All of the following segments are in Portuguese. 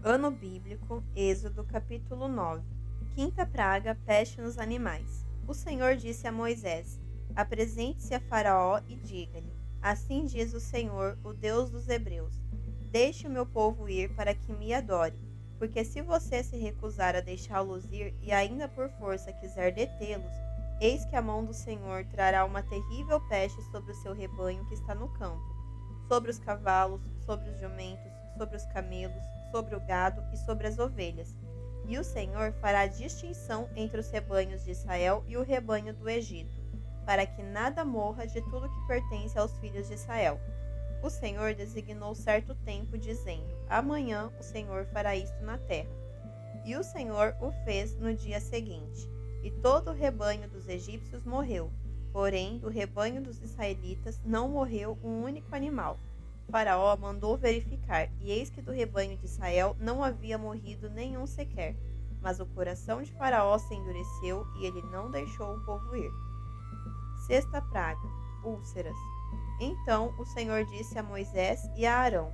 Ano bíblico, Êxodo capítulo 9. Quinta praga, peste nos animais. O Senhor disse a Moisés: Apresente-se a Faraó e diga-lhe: Assim diz o Senhor, o Deus dos Hebreus: Deixe o meu povo ir para que me adore, porque se você se recusar a deixá-los ir e ainda por força quiser detê-los, eis que a mão do Senhor trará uma terrível peste sobre o seu rebanho que está no campo, sobre os cavalos, sobre os jumentos, sobre os camelos, sobre o gado e sobre as ovelhas. E o Senhor fará distinção entre os rebanhos de Israel e o rebanho do Egito, para que nada morra de tudo que pertence aos filhos de Israel. O Senhor designou certo tempo, dizendo: Amanhã o Senhor fará isto na terra. E o Senhor o fez no dia seguinte. E todo o rebanho dos egípcios morreu, porém do rebanho dos israelitas não morreu um único animal. Faraó mandou verificar, e eis que do rebanho de Israel não havia morrido nenhum sequer. Mas o coração de Faraó se endureceu, e ele não deixou o povo ir. Sexta praga: úlceras. Então o Senhor disse a Moisés e a Arão: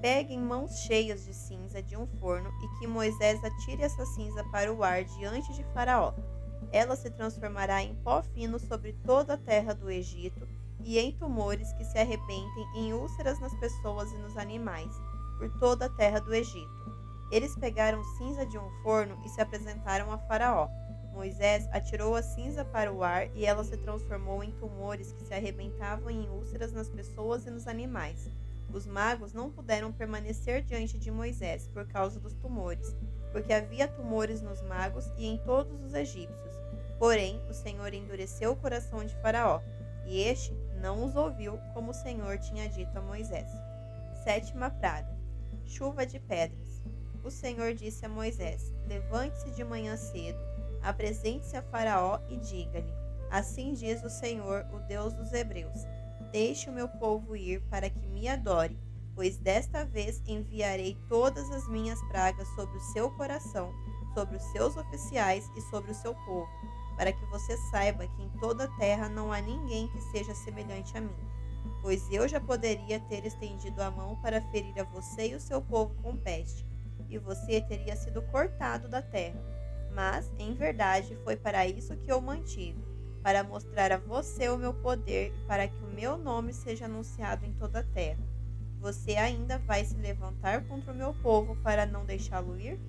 Peguem mãos cheias de cinza de um forno e que Moisés atire essa cinza para o ar diante de Faraó. Ela se transformará em pó fino sobre toda a terra do Egito e em tumores que se arrebentem em úlceras nas pessoas e nos animais, por toda a terra do Egito. Eles pegaram cinza de um forno e se apresentaram a Faraó. Moisés atirou a cinza para o ar e ela se transformou em tumores que se arrebentavam em úlceras nas pessoas e nos animais. Os magos não puderam permanecer diante de Moisés por causa dos tumores, porque havia tumores nos magos e em todos os egípcios. Porém, o Senhor endureceu o coração de Faraó, e este não os ouviu, como o Senhor tinha dito a Moisés. Sétima praga: chuva de pedras. O Senhor disse a Moisés: Levante-se de manhã cedo, apresente-se a Faraó e diga-lhe: Assim diz o Senhor, o Deus dos Hebreus: Deixe o meu povo ir para que me adore, pois desta vez enviarei todas as minhas pragas sobre o seu coração, sobre os seus oficiais e sobre o seu povo, para que você saiba que em toda a terra não há ninguém que seja semelhante a mim. Pois eu já poderia ter estendido a mão para ferir a você e o seu povo com peste, e você teria sido cortado da terra. Mas, em verdade, foi para isso que eu mantive, para mostrar a você o meu poder e para que o meu nome seja anunciado em toda a terra. Você ainda vai se levantar contra o meu povo para não deixá-lo ir?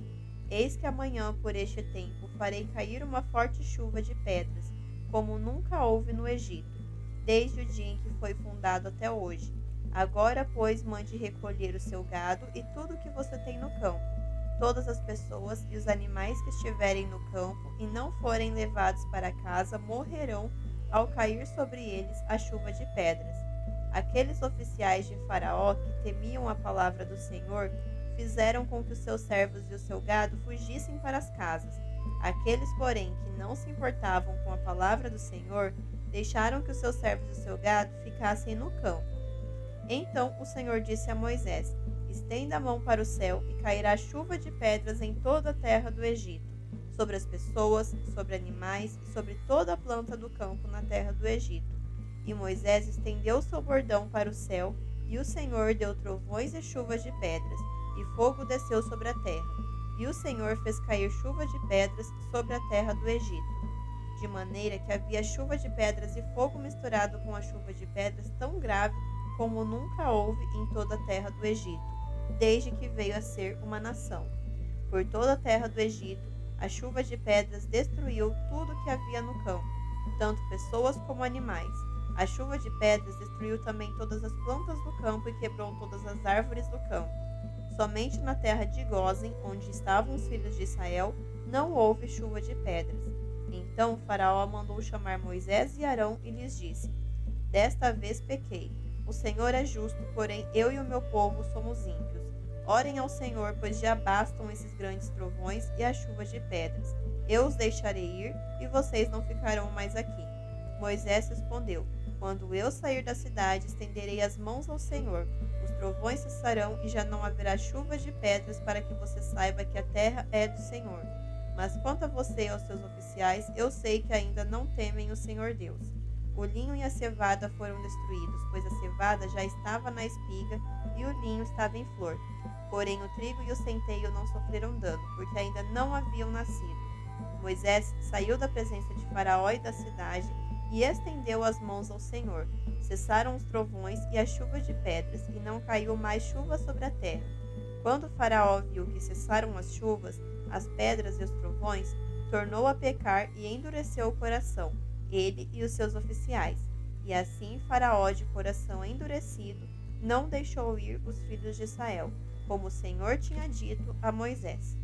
Eis que amanhã, por este tempo, farei cair uma forte chuva de pedras, como nunca houve no Egito, desde o dia em que foi fundado até hoje. Agora, pois, mande recolher o seu gado e tudo o que você tem no campo, todas as pessoas e os animais que estiverem no campo e não forem levados para casa morrerão ao cair sobre eles a chuva de pedras. Aqueles oficiais de Faraó que temiam a palavra do Senhor fizeram com que os seus servos e o seu gado fugissem para as casas. Aqueles, porém, que não se importavam com a palavra do Senhor, deixaram que os seus servos e o seu gado ficassem no campo. Então o Senhor disse a Moisés: Estenda a mão para o céu e cairá chuva de pedras em toda a terra do Egito, sobre as pessoas, sobre animais e sobre toda a planta do campo na terra do Egito. E Moisés estendeu seu bordão para o céu, e o Senhor deu trovões e chuvas de pedras, e fogo desceu sobre a terra. E o Senhor fez cair chuva de pedras sobre a terra do Egito, de maneira que havia chuva de pedras e fogo misturado com a chuva de pedras tão grave como nunca houve em toda a terra do Egito, desde que veio a ser uma nação. Por toda a terra do Egito, a chuva de pedras destruiu tudo que havia no campo, tanto pessoas como animais. A chuva de pedras destruiu também todas as plantas do campo e quebrou todas as árvores do campo. Somente na terra de Gósen, onde estavam os filhos de Israel, não houve chuva de pedras. Então Faraó mandou chamar Moisés e Arão e lhes disse: Desta vez pequei. O Senhor é justo, porém eu e o meu povo somos ímpios. Orem ao Senhor, pois já bastam esses grandes trovões e a chuva de pedras. Eu os deixarei ir, e vocês não ficarão mais aqui. Moisés respondeu: Quando eu sair da cidade, estenderei as mãos ao Senhor. Os trovões cessarão e já não haverá chuva de pedras, para que você saiba que a terra é do Senhor. Mas quanto a você e aos seus oficiais, eu sei que ainda não temem o Senhor Deus. O linho e a cevada foram destruídos, pois a cevada já estava na espiga e o linho estava em flor. Porém o trigo e o centeio não sofreram dano, porque ainda não haviam nascido. Moisés saiu da presença de Faraó e da cidade e estendeu as mãos ao Senhor. Cessaram os trovões e as chuvas de pedras, e não caiu mais chuva sobre a terra. Quando Faraó viu que cessaram as chuvas, as pedras e os trovões, tornou a pecar e endureceu o coração, ele e os seus oficiais. E assim Faraó, de coração endurecido, não deixou ir os filhos de Israel, como o Senhor tinha dito a Moisés.